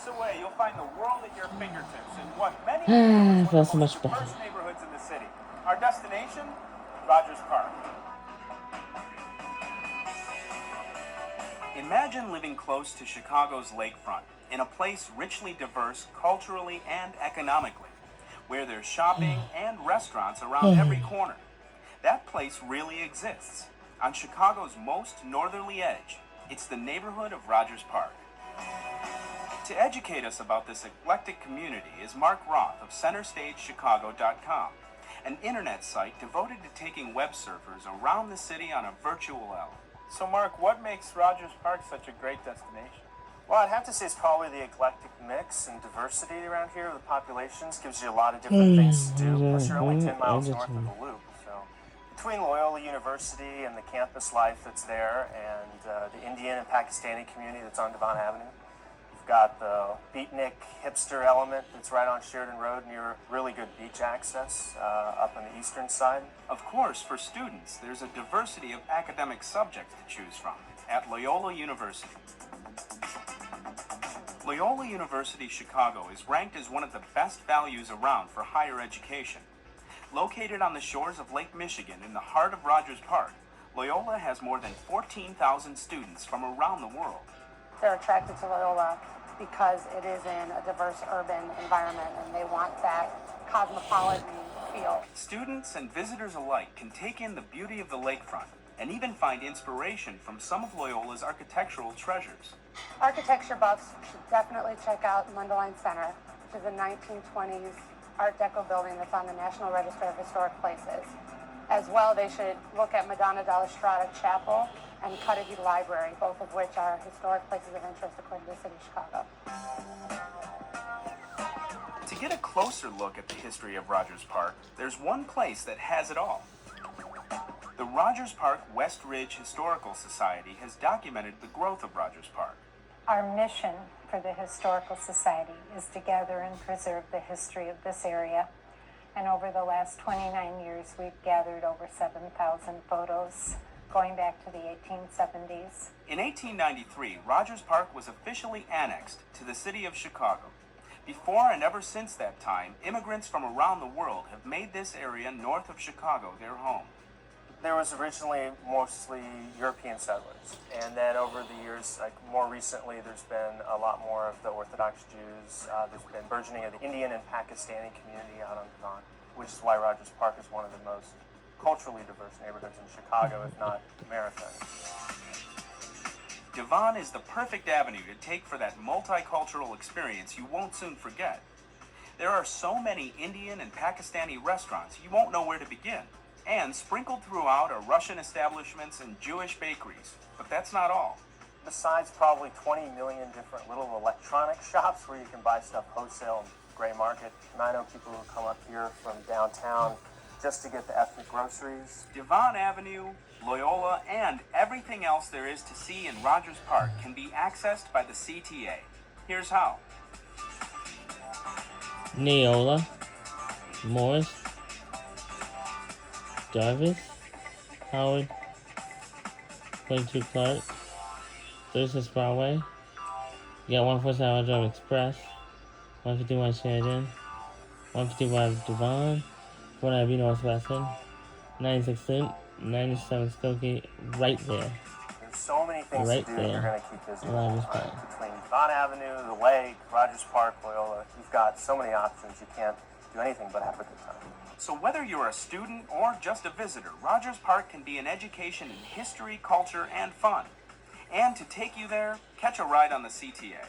steps away, you'll find the world at your fingertips in what many people Feels is so one of much the most better. diverse neighborhoods in the city. Our destination, Rogers Park. Imagine living close to Chicago's lakefront, in a place richly diverse culturally and economically, where there's shopping and restaurants around every corner. That place really exists. On Chicago's most northerly edge, it's the neighborhood of Rogers Park. To educate us about this eclectic community is Mark Roth of CenterStageChicago.com, an internet site devoted to taking web surfers around the city on a virtual L. So Mark, what makes Rogers Park such a great destination? Well, I'd have to say it's probably the eclectic mix and diversity around here. The populations gives you a lot of different things to do. Plus, you're only 10 miles north of the Loop. So, between Loyola University and the campus life that's there, and the Indian and Pakistani community that's on Devon Avenue, you've got the beatnik hipster element that's right on Sheridan Road near really good beach access up on the eastern side. Of course, for students, there's a diversity of academic subjects to choose from at Loyola University. Loyola University Chicago is ranked as one of the best values around for higher education. Located on the shores of Lake Michigan in the heart of Rogers Park, Loyola has more than 14,000 students from around the world. They're attracted to Loyola because it is in a diverse urban environment and they want that cosmopolitan feel. Students and visitors alike can take in the beauty of the lakefront and even find inspiration from some of Loyola's architectural treasures. Architecture buffs should definitely check out Mundelein Center, which is a 1920s Art Deco building that's on the National Register of Historic Places. As well, they should look at Madonna della Strada Chapel and Cudahy Library, both of which are historic places of interest according to the City of Chicago. To get a closer look at the history of Rogers Park, there's one place that has it all. The Rogers Park West Ridge Historical Society has documented the growth of Rogers Park. Our mission for the Historical Society is to gather and preserve the history of this area. And over the last 29 years, we've gathered over 7,000 photos going back to the 1870s. In 1893, Rogers Park was officially annexed to the city of Chicago. Before and ever since that time, immigrants from around the world have made this area north of Chicago their home. There was originally mostly European settlers, and then over the years, like more recently, there's been a lot more of the Orthodox Jews. There's been burgeoning of the Indian and Pakistani community out on Devon, which is why Rogers Park is one of the most culturally diverse neighborhoods in Chicago, if not America. Devon is the perfect avenue to take for that multicultural experience you won't soon forget. There are so many Indian and Pakistani restaurants you won't know where to begin. And sprinkled throughout are Russian establishments and Jewish bakeries. But that's not all. Besides probably 20 million different little electronic shops where you can buy stuff wholesale and gray market. And I know people who come up here from downtown just to get the ethnic groceries. Devon Avenue, Loyola, and everything else there is to see in Rogers Park can be accessed by the CTA. Here's how. Neola, Morris, Jarvis, Howard, 22 Clark, 36 Broadway. You got 147 Drive Express, 151 Sheridan, 155 Devon, 490 Northwestern, 96 Loop, 97 Skokie, right there. There's so many things Right to do there. you're going to keep busy. Rogers Park. Between Devon Avenue, the lake, Rogers Park, Loyola, you've got so many options. You can't do anything but have a good time. So whether you're a student or just a visitor, Rogers Park can be an education in history, culture, and fun. And to take you there, catch a ride on the CTA.